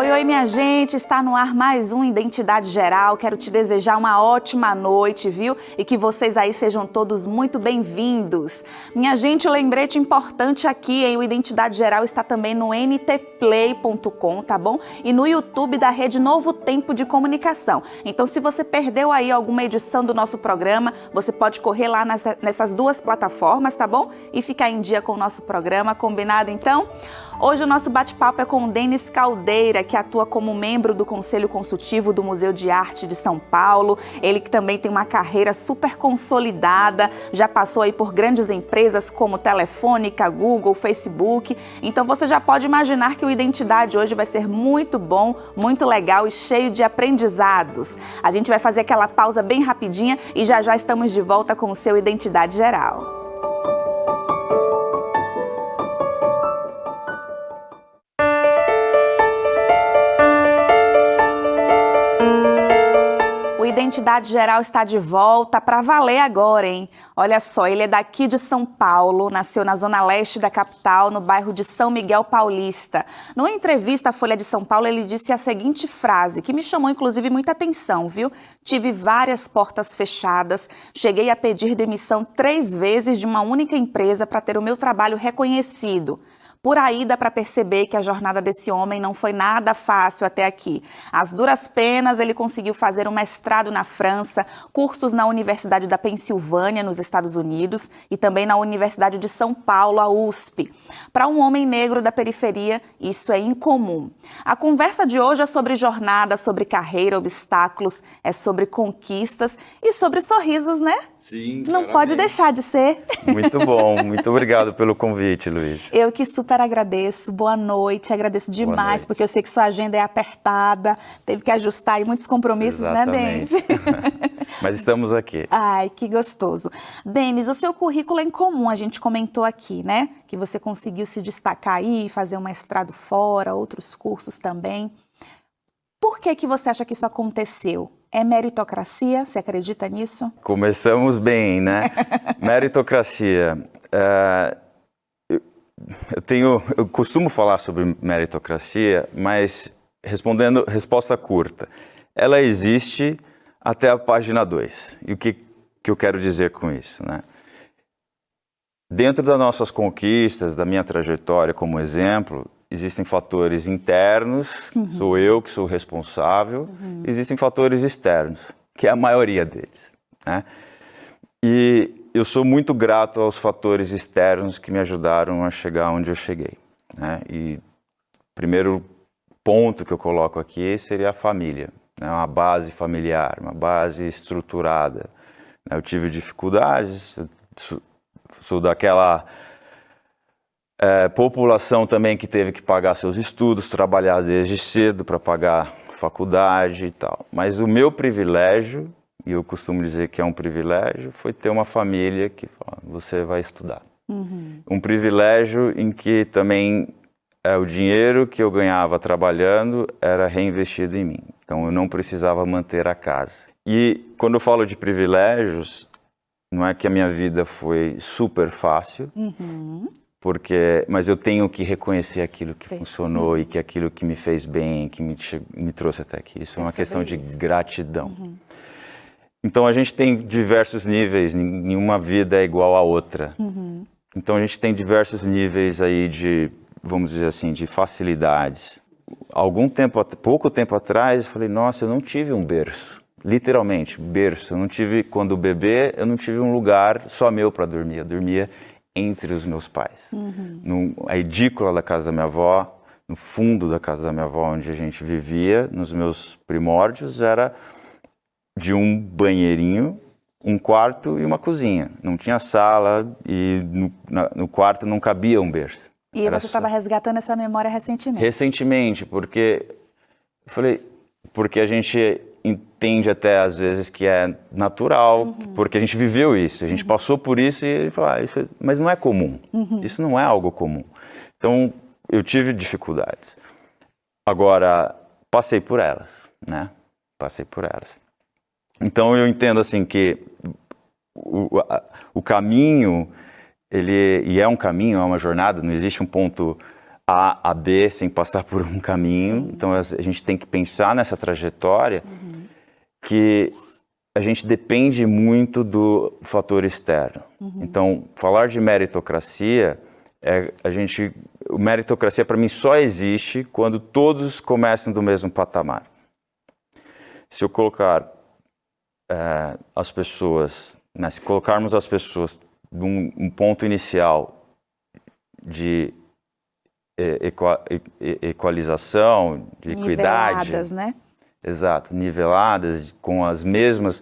Oi, oi, minha gente, está no ar mais um Identidade Geral. Quero te desejar uma ótima noite, viu? E que vocês aí sejam todos muito bem-vindos. Minha gente, lembrete importante aqui, hein? O Identidade Geral está também no ntplay.com, tá bom? E no YouTube da Rede Novo Tempo de Comunicação. Então, se você perdeu aí alguma edição do nosso programa, você pode correr lá nessas duas plataformas, tá bom? E ficar em dia com o nosso programa, combinado então? Hoje o nosso bate-papo é com o Denis Caldeira, que atua como membro do Conselho Consultivo do Museu de Arte de São Paulo. Ele que também tem uma carreira super consolidada, já passou aí por grandes empresas como Telefônica, Google, Facebook. Então você já pode imaginar que o Identidade hoje vai ser muito bom, muito legal e cheio de aprendizados. A gente vai fazer aquela pausa bem rapidinha e já estamos de volta com o seu Identidade Geral. Identidade Geral está de volta para valer agora, hein? Olha só, ele é daqui de São Paulo, nasceu na zona leste da capital, no bairro de São Miguel Paulista. Numa entrevista à Folha de São Paulo, ele disse a seguinte frase, que me chamou inclusive muita atenção, viu? Tive várias portas fechadas, cheguei a pedir demissão 3 vezes de uma única empresa para ter o meu trabalho reconhecido. Por aí dá para perceber que a jornada desse homem não foi nada fácil até aqui. Às duras penas, ele conseguiu fazer um mestrado na França, cursos na Universidade da Pensilvânia, nos Estados Unidos, e também na Universidade de São Paulo, a USP. Para um homem negro da periferia, isso é incomum. A conversa de hoje é sobre jornada, sobre carreira, obstáculos, é sobre conquistas e sobre sorrisos, né? Sim, não pode deixar de ser. Muito bom, muito obrigado pelo convite, Luiz. Eu que super agradeço, boa noite, agradeço demais, porque eu sei que sua agenda é apertada, teve que ajustar aí muitos compromissos, exatamente, né, Denis? Mas estamos aqui. Ai, que gostoso. Denis, o seu currículo é incomum, a gente comentou aqui, né? Que você conseguiu se destacar aí, fazer um mestrado fora, outros cursos também. Por que você acha que isso aconteceu? É meritocracia? Você acredita nisso? Começamos bem, né? Meritocracia. Eu costumo falar sobre meritocracia, mas respondendo resposta curta. Ela existe até a página 2. E o que eu quero dizer com isso, né? Dentro das nossas conquistas, da minha trajetória como exemplo, existem fatores internos, sou eu que sou responsável, existem fatores externos, que é a maioria deles, né? E eu sou muito grato aos fatores externos que me ajudaram a chegar onde eu cheguei, né? E o primeiro ponto que eu coloco aqui seria a família, né? Uma base familiar, uma base estruturada, né? Eu tive dificuldades, sou daquela população também que teve que pagar seus estudos, trabalhar desde cedo para pagar faculdade e tal. Mas o meu privilégio, e eu costumo dizer que é um privilégio, foi ter uma família que fala, você vai estudar. Um privilégio em que também o dinheiro que eu ganhava trabalhando era reinvestido em mim. Então eu não precisava manter a casa. E quando eu falo de privilégios, não é que a minha vida foi super fácil, mas eu tenho que reconhecer aquilo que funcionou e que aquilo que me fez bem, que me trouxe até aqui. Isso é uma questão de gratidão. Então a gente tem diversos níveis, nenhuma vida é igual à outra. Então a gente tem diversos níveis aí de, vamos dizer assim, de facilidades. Pouco tempo atrás, eu falei, nossa, eu não tive um berço. Literalmente, berço. Eu não tive, quando bebê, eu não tive um lugar só meu para dormir. Eu dormia entre os meus pais. A edícula da casa da minha avó, no fundo da casa da minha avó, onde a gente vivia, nos meus primórdios, era de um banheirinho, um quarto e uma cozinha. Não tinha sala e no quarto não cabia um berço. E você estava resgatando essa memória recentemente? Recentemente, porque a gente entende até às vezes que é natural, porque a gente viveu isso, a gente passou por isso e fala, mas não é comum, isso não é algo comum. Então, eu tive dificuldades. Agora, passei por elas, né? Passei por elas. Então, eu entendo assim que o caminho, e é um caminho, é uma jornada, não existe um ponto A a B sem passar por um caminho. Então a gente tem que pensar nessa trajetória que a gente depende muito do fator externo. Então, falar de meritocracia, meritocracia para mim só existe quando todos começam do mesmo patamar. Se eu colocar as pessoas, né, se colocarmos as pessoas num ponto inicial de equalização, de equidade. Niveladas, né? Exato, niveladas, com as mesmas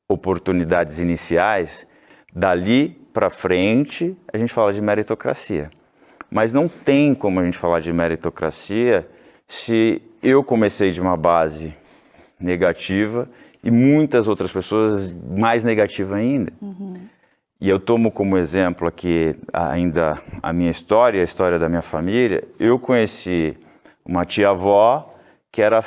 oportunidades iniciais, dali para frente a gente fala de meritocracia. Mas não tem como a gente falar de meritocracia se eu comecei de uma base negativa e muitas outras pessoas mais negativa ainda. E eu tomo como exemplo aqui ainda a minha história, a história da minha família. Eu conheci uma tia-avó que era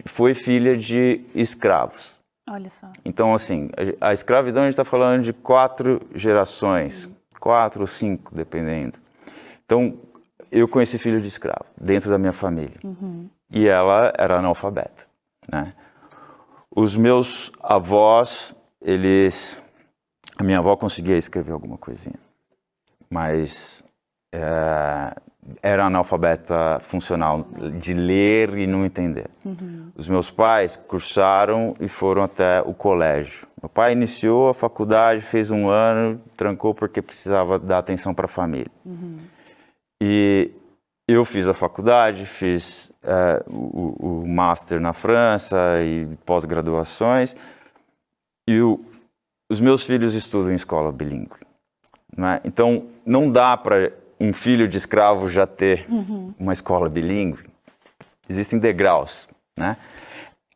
foi filha de escravos. Olha só. Então, assim, a escravidão a gente está falando de 4 gerações, 4 ou 5, dependendo. Então, eu conheci filho de escravo dentro da minha família. E ela era analfabeta, né? Os meus avós, a minha avó conseguia escrever alguma coisinha, mas era analfabeta funcional, de ler e não entender. Os meus pais cursaram e foram até o colégio. Meu pai iniciou a faculdade, fez 1 ano, trancou porque precisava dar atenção para a família. E eu fiz a faculdade, fiz o master na França e pós-graduações, e os meus filhos estudam em escola bilíngue, né? Então, não dá para um filho de escravo já ter uma escola bilíngue. Existem degraus, né?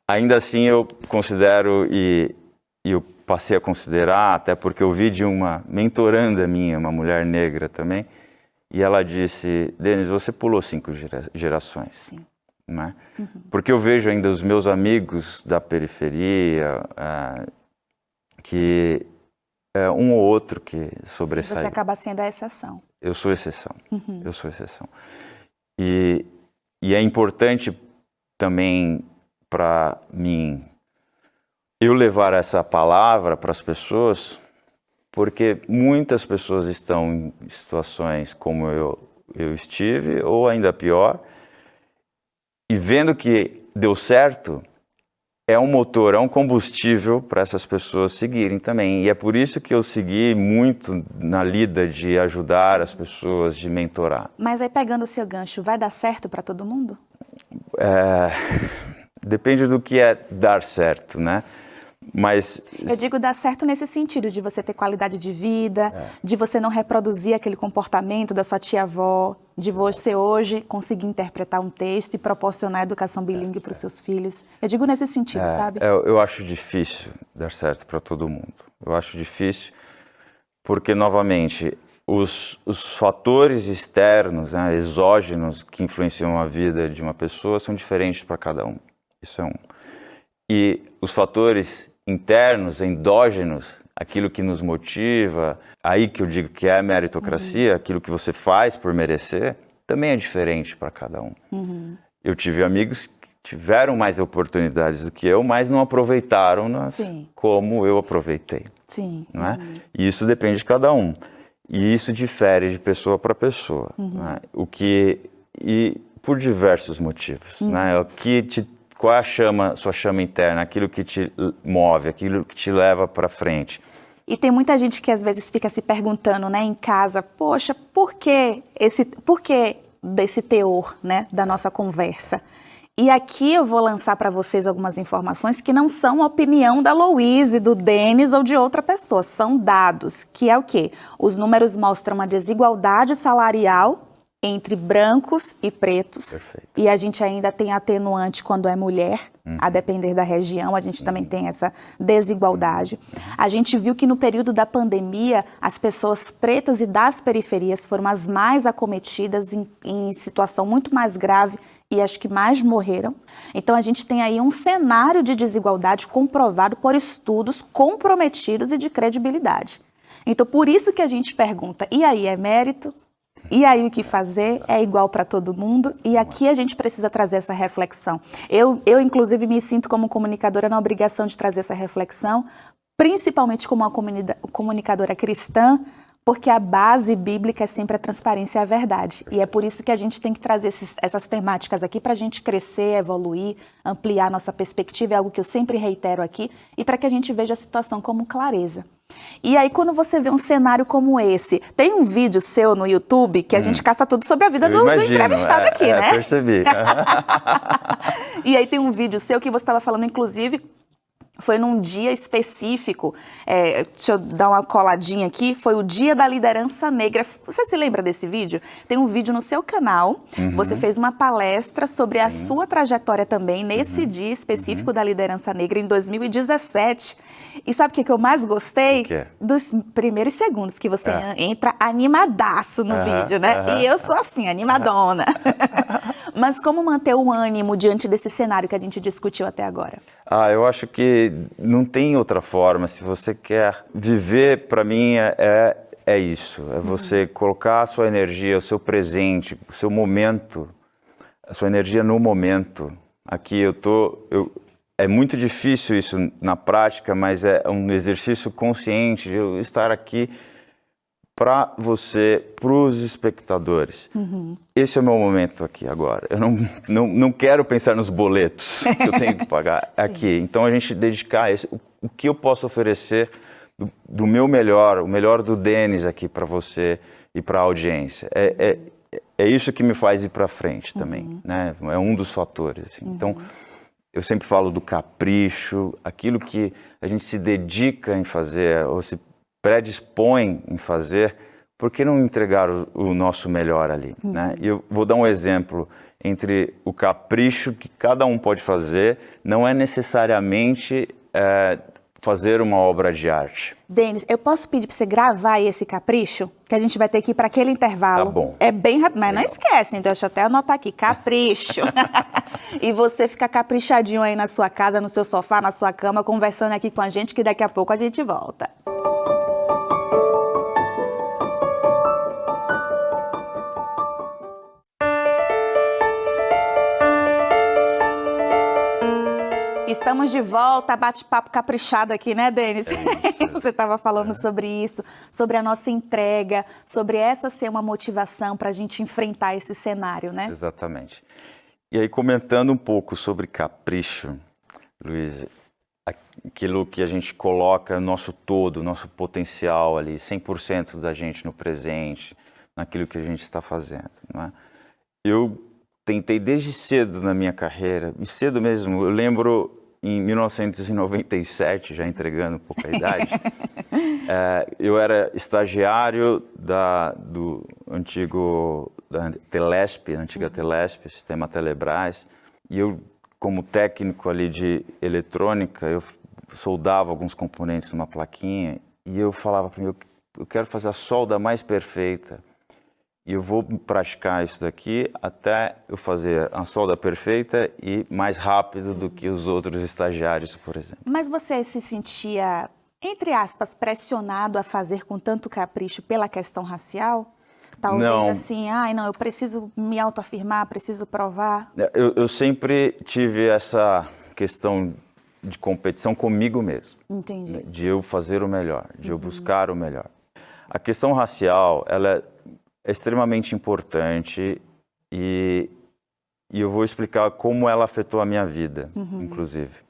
Ainda assim, eu considero, e eu passei a considerar, até porque eu vi de uma mentoranda minha, uma mulher negra também, e ela disse: Denis, você pulou 5 gerações. Sim. Né? Porque eu vejo ainda os meus amigos da periferia, que é um ou outro que sobressai. Você acaba sendo a exceção. Eu sou exceção. Eu sou exceção. E é importante também para mim eu levar essa palavra para as pessoas, porque muitas pessoas estão em situações como eu estive, ou ainda pior, e vendo que deu certo, é um motor, é um combustível para essas pessoas seguirem também. E é por isso que eu segui muito na lida de ajudar as pessoas, de mentorar. Mas aí, pegando o seu gancho, vai dar certo para todo mundo? Depende do que é dar certo, né? Mas eu digo dar certo nesse sentido, de você ter qualidade de vida, de você não reproduzir aquele comportamento da sua tia-avó, de você hoje conseguir interpretar um texto e proporcionar educação bilíngue para os seus filhos. Eu digo nesse sentido, sabe? Eu acho difícil dar certo para todo mundo. Eu acho difícil porque, novamente, os fatores externos, né, exógenos, que influenciam a vida de uma pessoa são diferentes para cada um. Isso é um. E os fatores internos, endógenos, aquilo que nos motiva, aí que eu digo que é meritocracia, aquilo que você faz por merecer, também é diferente para cada um. Eu tive amigos que tiveram mais oportunidades do que eu, mas não aproveitaram como eu aproveitei. Sim. Não é? E isso depende de cada um. E isso difere de pessoa para pessoa. Né? E por diversos motivos. Né? Qual é a sua chama interna, aquilo que te move, aquilo que te leva para frente. E tem muita gente que às vezes fica se perguntando, né, em casa, poxa, por que desse teor, né, da nossa conversa? E aqui eu vou lançar para vocês algumas informações que não são a opinião da Louise, do Denis ou de outra pessoa, são dados, que é o quê? Os números mostram uma desigualdade salarial entre brancos e pretos. Perfeito. E a gente ainda tem atenuante quando é mulher, a depender da região, a gente também tem essa desigualdade. A gente viu que no período da pandemia, as pessoas pretas e das periferias foram as mais acometidas em situação muito mais grave e acho que mais morreram. Então a gente tem aí um cenário de desigualdade comprovado por estudos comprometidos e de credibilidade. Então por isso que a gente pergunta, e aí, é mérito? E aí o que fazer é igual para todo mundo, e aqui a gente precisa trazer essa reflexão. Eu, inclusive, me sinto como comunicadora na obrigação de trazer essa reflexão, principalmente como uma comunicadora cristã, porque a base bíblica é sempre a transparência e a verdade. E é por isso que a gente tem que trazer essas temáticas aqui para a gente crescer, evoluir, ampliar nossa perspectiva, é algo que eu sempre reitero aqui, e para que a gente veja a situação com clareza. E aí, quando você vê um cenário como esse, tem um vídeo seu no YouTube que a gente caça tudo sobre a vida do entrevistado aqui, né? Percebi. E aí tem um vídeo seu que você estava falando, inclusive, foi num dia específico, deixa eu dar uma coladinha aqui, foi o Dia da Liderança Negra. Você se lembra desse vídeo? Tem um vídeo no seu canal, você fez uma palestra sobre a sua trajetória também, nesse dia específico da liderança negra, em 2017. E sabe o que eu mais gostei? Dos primeiros segundos, que você entra animadaço no vídeo, né? E eu sou assim, animadona. Mas como manter o ânimo diante desse cenário que a gente discutiu até agora? Eu acho que não tem outra forma. Se você quer viver, para mim, é isso. É você colocar a sua energia, o seu presente, o seu momento, a sua energia no momento. Aqui é muito difícil isso na prática, mas é um exercício consciente de eu estar aqui para você, para os espectadores. Esse é o meu momento aqui agora. Eu não quero pensar nos boletos que eu tenho que pagar aqui. Então a gente dedicar o que eu posso oferecer do meu melhor, o melhor do Denis aqui para você e para a audiência. É isso que me faz ir para frente também, né? É um dos fatores. Assim. Então eu sempre falo do capricho, aquilo que a gente se dedica em fazer, ou se predispõe em fazer, por que não entregar o nosso melhor ali? Né? E eu vou dar um exemplo entre o capricho que cada um pode fazer, não é necessariamente fazer uma obra de arte. Denis, eu posso pedir para você gravar esse capricho? Que a gente vai ter que ir para aquele intervalo. Tá bom. É bem rápido, mas não esquece, então deixa eu até anotar aqui, capricho. E você fica caprichadinho aí na sua casa, no seu sofá, na sua cama, conversando aqui com a gente, que daqui a pouco a gente volta. Estamos de volta, bate-papo caprichado aqui, né, Denis? Você estava falando sobre isso, sobre a nossa entrega, sobre essa ser uma motivação para a gente enfrentar esse cenário, né? Exatamente. E aí, comentando um pouco sobre capricho, Luiz, aquilo que a gente coloca nosso todo, nosso potencial ali, 100% da gente no presente, naquilo que a gente está fazendo, não é? Eu tentei desde cedo na minha carreira, e cedo mesmo, eu lembro em 1997, já entregando um pouco a idade, eu era estagiário do antigo da Telesp, antiga Telesp, sistema Telebrás, e eu, como técnico ali de eletrônica, eu soldava alguns componentes numa plaquinha, e eu falava para mim, eu quero fazer a solda mais perfeita, e eu vou praticar isso daqui até eu fazer a solda perfeita e mais rápido do que os outros estagiários, por exemplo. Mas você se sentia, entre aspas, pressionado a fazer com tanto capricho pela questão racial? Talvez não. Assim, não, eu preciso me autoafirmar, preciso provar. Eu sempre tive essa questão de competição comigo mesmo. Entendi. De eu fazer o melhor, de eu buscar o melhor. A questão racial, ela é extremamente importante e eu vou explicar como ela afetou a minha vida, inclusive.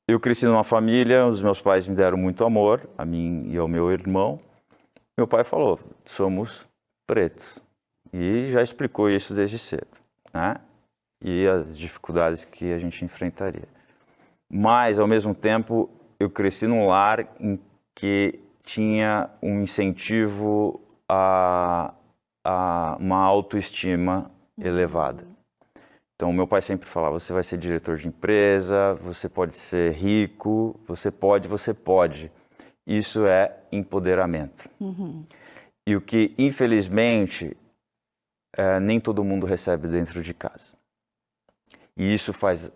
Eu cresci numa família, os meus pais me deram muito amor, a mim e ao meu irmão. Meu pai falou, somos pretos. E já explicou isso desde cedo, né? E as dificuldades que a gente enfrentaria. Mas, ao mesmo tempo, eu cresci num lar em que tinha um incentivo a uma autoestima elevada. Então, meu pai sempre falava, você vai ser diretor de empresa, você pode ser rico, você pode. Isso é empoderamento. E o que, infelizmente, nem todo mundo recebe dentro de casa. E isso faz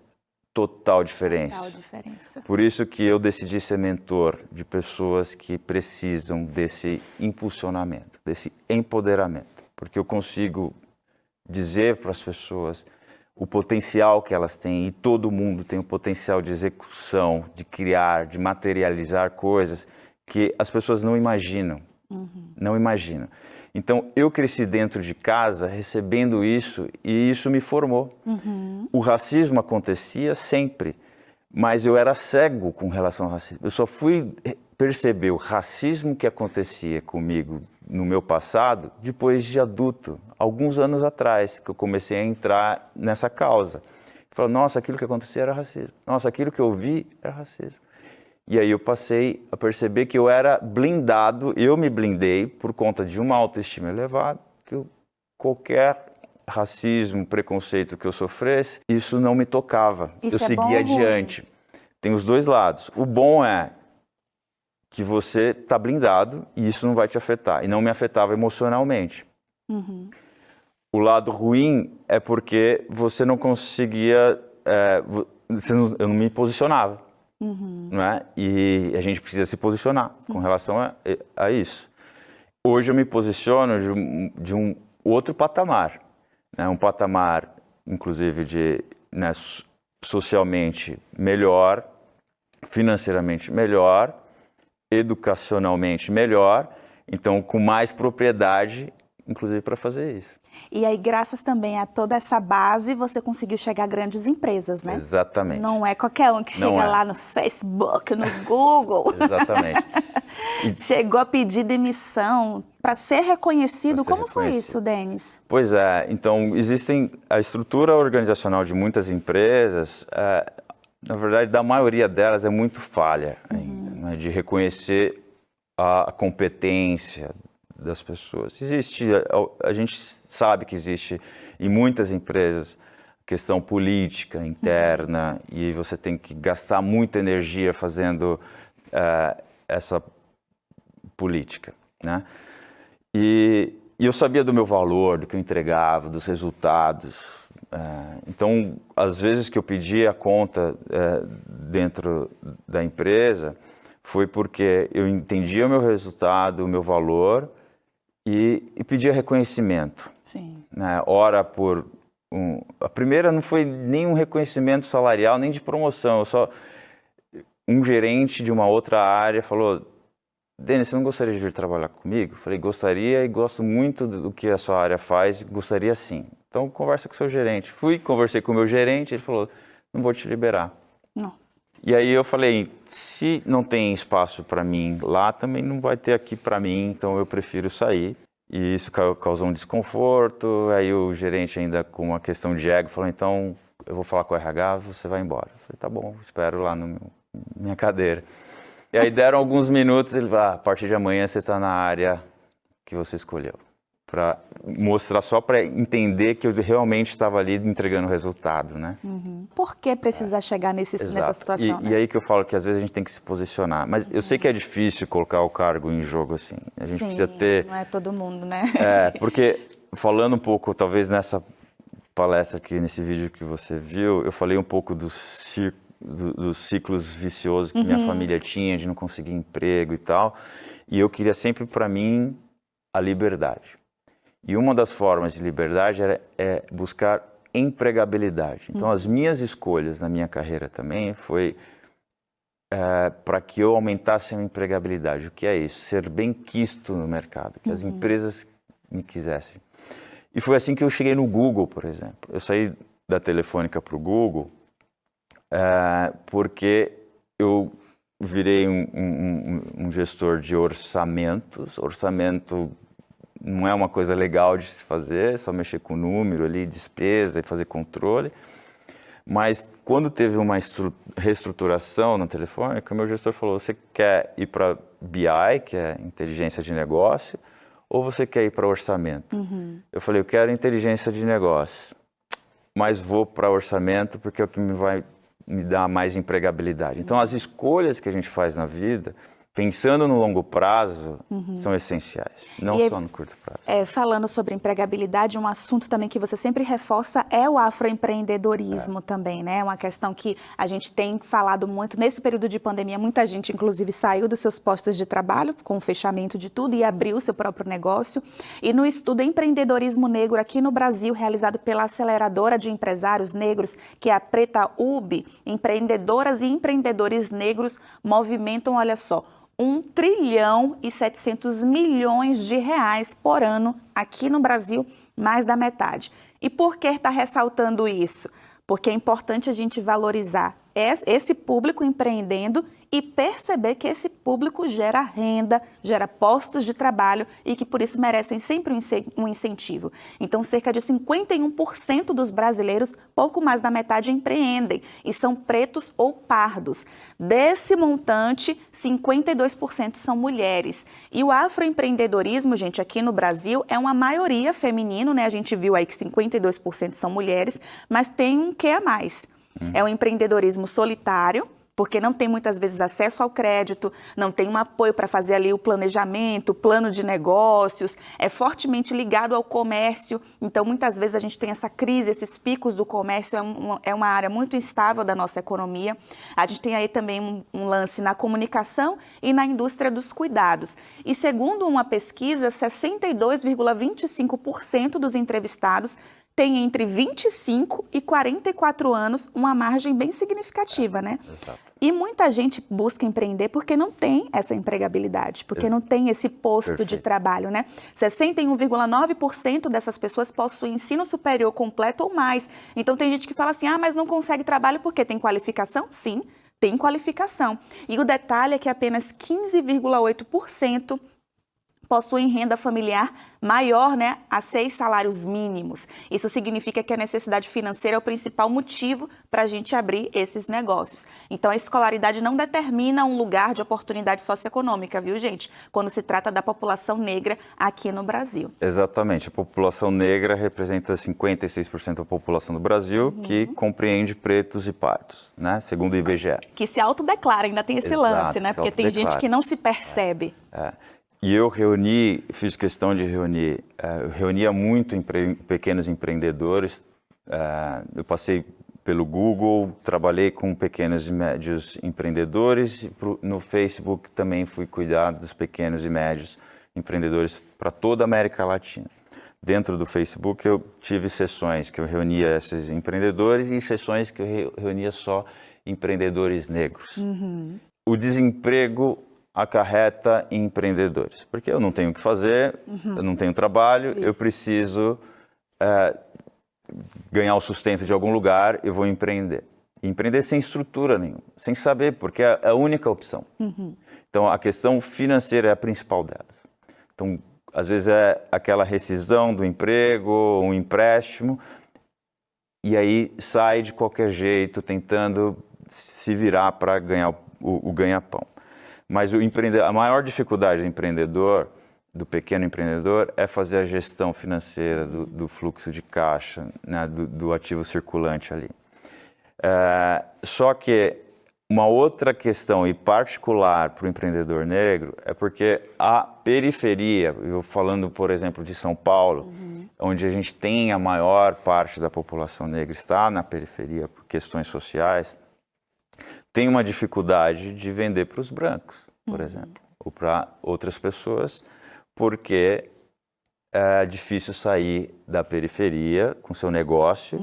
total diferença. Total diferença. Por isso que eu decidi ser mentor de pessoas que precisam desse impulsionamento, desse empoderamento. Porque eu consigo dizer para as pessoas o potencial que elas têm, e todo mundo tem o potencial de execução, de criar, de materializar coisas que as pessoas não imaginam. Não imaginam. Então, eu cresci dentro de casa recebendo isso e isso me formou. O racismo acontecia sempre, mas eu era cego com relação ao racismo. Eu só fui perceber o racismo que acontecia comigo no meu passado depois de adulto, alguns anos atrás, que eu comecei a entrar nessa causa. Falei, nossa, aquilo que acontecia era racismo. Nossa, aquilo que eu vi era racismo. E aí eu passei a perceber que eu era blindado, eu me blindei por conta de uma autoestima elevada, que qualquer racismo, preconceito que eu sofresse, isso não me tocava. Isso eu seguia adiante. Tem os dois lados. O bom é que você está blindado e isso não vai te afetar. E não me afetava emocionalmente. O lado ruim é porque você não conseguia, eu não me posicionava. Não é? E a gente precisa se posicionar com relação a isso. Hoje eu me posiciono de um outro patamar, né? Um patamar, inclusive, de, né, socialmente melhor, financeiramente melhor, educacionalmente melhor, então com mais propriedade, inclusive para fazer isso. E aí, graças também a toda essa base, você conseguiu chegar a grandes empresas, né? Exatamente. Não é qualquer um que chega lá no Facebook, no Google. Exatamente. Chegou a pedir demissão para ser reconhecido. Como foi isso, Denis? Pois é, então existem a estrutura organizacional de muitas empresas, na verdade, da maioria delas é muito falha ainda, né, de reconhecer a competência das pessoas. A gente sabe que existe em muitas empresas questão política interna e você tem que gastar muita energia fazendo essa política, né? E eu sabia do meu valor, do que eu entregava, dos resultados. Então, às vezes que eu pedia a conta dentro da empresa, foi porque eu entendia o meu resultado, o meu valor, e pedia reconhecimento. Sim. Né? Ora por a primeira não foi nem um reconhecimento salarial, nem de promoção. Um gerente de uma outra área falou, Denis, você não gostaria de vir trabalhar comigo? Eu falei, gostaria e gosto muito do que a sua área faz, gostaria sim. Então, conversa com o seu gerente. Conversei com o meu gerente, ele falou, não vou te liberar. Nossa. E aí eu falei, se não tem espaço para mim lá, também não vai ter aqui para mim, então eu prefiro sair. E isso causou um desconforto, aí o gerente ainda com uma questão de ego falou, então eu vou falar com o RH, você vai embora. Eu falei, tá bom, espero lá na minha cadeira. E aí deram alguns minutos, ele falou, a partir de amanhã você está na área que você escolheu. Para mostrar, só para entender que eu realmente estava ali entregando o resultado, né? Por que precisar chegar nessa situação? E aí que eu falo que às vezes a gente tem que se posicionar. Mas eu sei que é difícil colocar o cargo em jogo assim. A gente precisa ter... não é todo mundo, né? Porque falando um pouco, talvez nessa palestra aqui, nesse vídeo que você viu, eu falei um pouco dos ciclos viciosos que minha família tinha, de não conseguir emprego e tal. E eu queria sempre para mim a liberdade. E uma das formas de liberdade é buscar empregabilidade. Então, as minhas escolhas na minha carreira também foi para que eu aumentasse a minha empregabilidade. O que é isso? Ser bem quisto no mercado, que as empresas me quisessem. E foi assim que eu cheguei no Google, por exemplo. Eu saí da Telefônica para o Google porque eu virei um gestor de orçamentos. Orçamento não é uma coisa legal de se fazer, só mexer com número ali, despesa e fazer controle. Mas quando teve uma reestruturação na Telefônica, o meu gestor falou, você quer ir para BI, que é inteligência de negócio, ou você quer ir para orçamento? Eu falei, eu quero inteligência de negócio, mas vou para orçamento porque é o que vai me dar mais empregabilidade. Então, as escolhas que a gente faz na vida pensando no longo prazo, são essenciais, não só no curto prazo. Falando sobre empregabilidade, um assunto também que você sempre reforça é o afroempreendedorismo também, né? É uma questão que a gente tem falado muito. Nesse período de pandemia, muita gente, inclusive, saiu dos seus postos de trabalho, com o fechamento de tudo, e abriu seu próprio negócio. E no estudo Empreendedorismo Negro aqui no Brasil, realizado pela Aceleradora de Empresários Negros, que é a Preta UB, empreendedoras e empreendedores negros movimentam, olha só, 1,7 trilhão por ano aqui no Brasil, mais da metade. E por que está ressaltando isso? Porque é importante a gente valorizar esse público empreendendo e perceber que esse público gera renda, gera postos de trabalho e que por isso merecem sempre um incentivo. Então, cerca de 51% dos brasileiros, pouco mais da metade, empreendem e são pretos ou pardos. Desse montante, 52% são mulheres. E o afroempreendedorismo, gente, aqui no Brasil é uma maioria feminino, né? A gente viu aí que 52% são mulheres, mas tem um quê a mais. É um empreendedorismo solitário, porque não tem muitas vezes acesso ao crédito, não tem um apoio para fazer ali o planejamento, o plano de negócios, é fortemente ligado ao comércio, então muitas vezes a gente tem essa crise, esses picos do comércio, é uma área muito instável da nossa economia. A gente tem aí também um lance na comunicação e na indústria dos cuidados. E segundo uma pesquisa, 62,25% dos entrevistados tem entre 25 e 44 anos, uma margem bem significativa, né? Exato. E muita gente busca empreender porque não tem essa empregabilidade, porque não tem esse posto de trabalho, né? 61,9% dessas pessoas possuem ensino superior completo ou mais. Então tem gente que fala assim, mas não consegue trabalho porque tem qualificação? Sim, tem qualificação. E o detalhe é que apenas 15,8% possuem renda familiar maior, né, a 6 salários mínimos. Isso significa que a necessidade financeira é o principal motivo para a gente abrir esses negócios. Então, a escolaridade não determina um lugar de oportunidade socioeconômica, viu, gente? Quando se trata da população negra aqui no Brasil. Exatamente. A população negra representa 56% da população do Brasil, que compreende pretos e pardos, né, segundo o IBGE. Que se autodeclara, ainda tem esse lance, né? Porque tem gente que não se percebe. E eu fiz questão de reunir, eu reunia muito pequenos empreendedores, eu passei pelo Google, trabalhei com pequenos e médios empreendedores, no Facebook também fui cuidar dos pequenos e médios empreendedores para toda a América Latina. Dentro do Facebook eu tive sessões que eu reunia esses empreendedores e sessões que eu reunia só empreendedores negros. O desemprego acarreta em empreendedores, porque eu não tenho o que fazer, eu não tenho trabalho, eu preciso ganhar o sustento de algum lugar, eu vou empreender. Empreender sem estrutura nenhuma, sem saber, porque é a única opção. Então, a questão financeira é a principal delas. Então, às vezes é aquela rescisão do emprego, um empréstimo, e aí sai de qualquer jeito, tentando se virar para ganhar o ganha-pão. Mas a maior dificuldade do empreendedor, do pequeno empreendedor, é fazer a gestão financeira do fluxo de caixa, né, do ativo circulante ali. Só que uma outra questão, e particular para o empreendedor negro, é porque a periferia, eu falando, por exemplo, de São Paulo, onde a gente tem a maior parte da população negra está na periferia por questões sociais, tem uma dificuldade de vender para os brancos, por exemplo, ou para outras pessoas, porque é difícil sair da periferia com seu negócio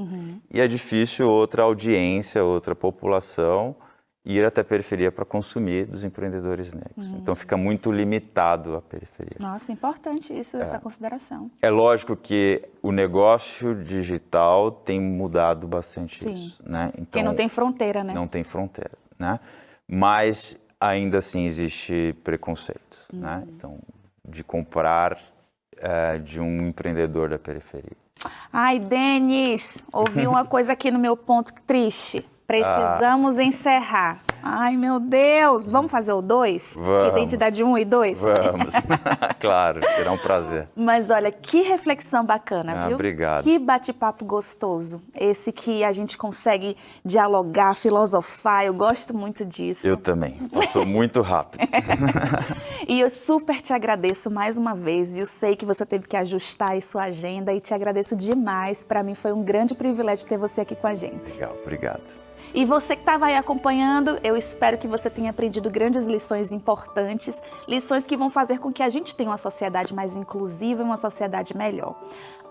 e é difícil outra audiência, outra população ir até a periferia para consumir dos empreendedores negros. Então fica muito limitado a periferia. Nossa, importante isso, essa consideração. É lógico que o negócio digital tem mudado bastante isso, né? Então, porque não tem fronteira, né? Não tem fronteira, né? Mas ainda assim existe preconceito, né? Então, de comprar de um empreendedor da periferia. Ai, Denis, ouvi uma coisa aqui no meu ponto triste. Precisamos encerrar. Ai, meu Deus! Vamos fazer o 2? Vamos. Identidade 1 e 2? Vamos. Claro, será um prazer. Mas olha, que reflexão bacana, viu? Obrigado. Que bate-papo gostoso. Esse que a gente consegue dialogar, filosofar. Eu gosto muito disso. Eu também. Passou muito rápido. E eu super te agradeço mais uma vez, viu? Sei que você teve que ajustar aí sua agenda e te agradeço demais. Para mim foi um grande privilégio ter você aqui com a gente. Legal, obrigado. E você que estava aí acompanhando, eu espero que você tenha aprendido grandes lições importantes, lições que vão fazer com que a gente tenha uma sociedade mais inclusiva e uma sociedade melhor.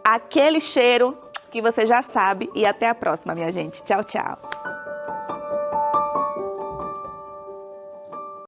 Aquele cheiro que você já sabe e até a próxima, minha gente. Tchau, tchau.